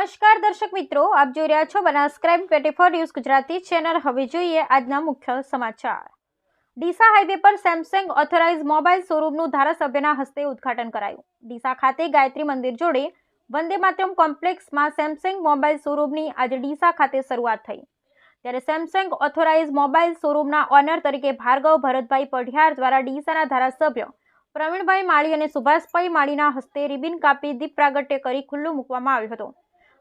નમસ્કાર દર્શક મિત્રો, આપ જોઈ રહ્યા છો Banas crime 24 news Gujarati channel. હવે જોઈએ આજના મુખ્ય સમાચાર। ડીસા હાઈવે પર સેમસંગ ઓથોરાઇઝ મોબાઈલ શોરૂમનું ધારાસભ્યના હસ્તે ઉદ્ઘાટન કરાયું। ડીસા ખાતે ગાયત્રી મંદિર જોડે વંદે માતરમ કોમ્પ્લેક્સમાં સેમસંગ મોબાઈલ શોરૂમની આજે ડીસા ખાતે શરૂઆત થઈ। ત્યારે સેમસંગ ઓથોરાઇઝ મોબાઈલ શોરૂમના ઓનર તરીકે ભાર્ગવ ભરતભાઈ પઢિયાર દ્વારા ડીસાના ધારાસભ્ય પ્રવીણભાઈ માળી અને સુભાષભાઈ માળીના હસ્તે રિબિન કાપી દીપ પ્રાગટ્ય કરી ખુલ્લું મૂકવામાં આવ્યું હતું।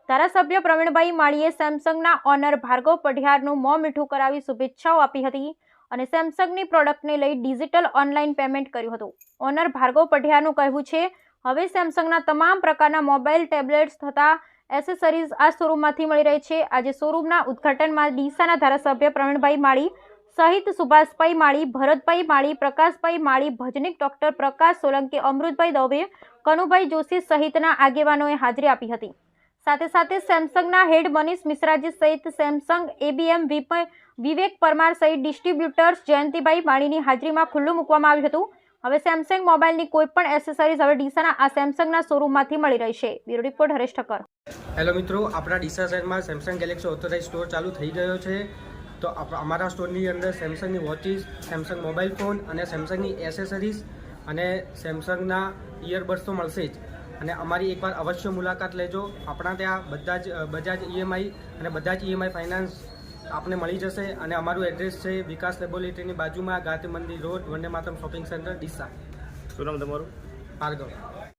ધારાસભ્ય પ્રવીણભાઈ માળીએ સેમસંગના ઓનર ભાર્ગવ પઢિયારનું મોં મીઠું કરાવી શુભેચ્છાઓ આપી હતી અને સેમસંગની પ્રોડક્ટને લઈ ડિજિટલ ઓનલાઈન પેમેન્ટ કર્યું હતું। ઓનર ભાર્ગવ પઢિયારનું કહેવું છે, હવે સેમસંગના તમામ પ્રકારના મોબાઈલ, ટેબ્લેટ્સ તથા એસેસરીઝ આ શોરૂમમાંથી મળી રહે છે। આજે શોરૂમના ઉદ્ઘાટનમાં ડીસાના ધારાસભ્ય પ્રવીણભાઈ માળી સહિત સુભાષભાઈ માળી, ભરતભાઈ માળી, પ્રકાશભાઈ માળી, ભજનિક ડોક્ટર પ્રકાશ સોલંકી, અમૃતભાઈ દવે, કનુભાઈ જોશી સહિતના આગેવાનોએ હાજરી આપી હતી। સાથે સાથે સેમસંગના હેડ મનીષ મિશ્રાજી સહિત સેમસંગ એબીએમ વિવેક પરમાર સહિત ડિસ્ટ્રીબ્યુટર્સ જયંતિભાઈ માળીની હાજરીમાં ખુલ્લું મૂકવામાં આવ્યું હતું। હવે સેમસંગ મોબાઈલની કોઈ પણ એસેસરીઝ હવે ડીસાના આ સેમસંગના શોરૂમમાંથી મળી રહેશે। Bureau report Haresh Thakkar. Hello મિત્રો, આપણા ડીસા શહેરમાં સેમસંગ ગેલેક્સી ઓથોરાઇઝ સ્ટોર ચાલુ થઈ ગયો છે। તો અમારા સ્ટોરની અંદર સેમસંગની વોચીસ, સેમસંગ મોબાઈલ ફોન અને સેમસંગની એસેસરીઝ અને સેમસંગના ઇયરબડ્સ તો મળશે જ। અને અમારી એકવાર અવશ્ય મુલાકાત લેજો। આપણા ત્યાં બધા જ બજાજ ઈએમઆઈ અને બધા જ ઈએમઆઈ ફાઇનાન્સ આપને મળી જશે। અને અમારું એડ્રેસ છે વિકાસ લેબોરેટરીની બાજુમાં, ગાયત્રી મંદિર road, Vande Mataram shopping centre, Deesa. શું નામ તમારું? ભાર્ગવ।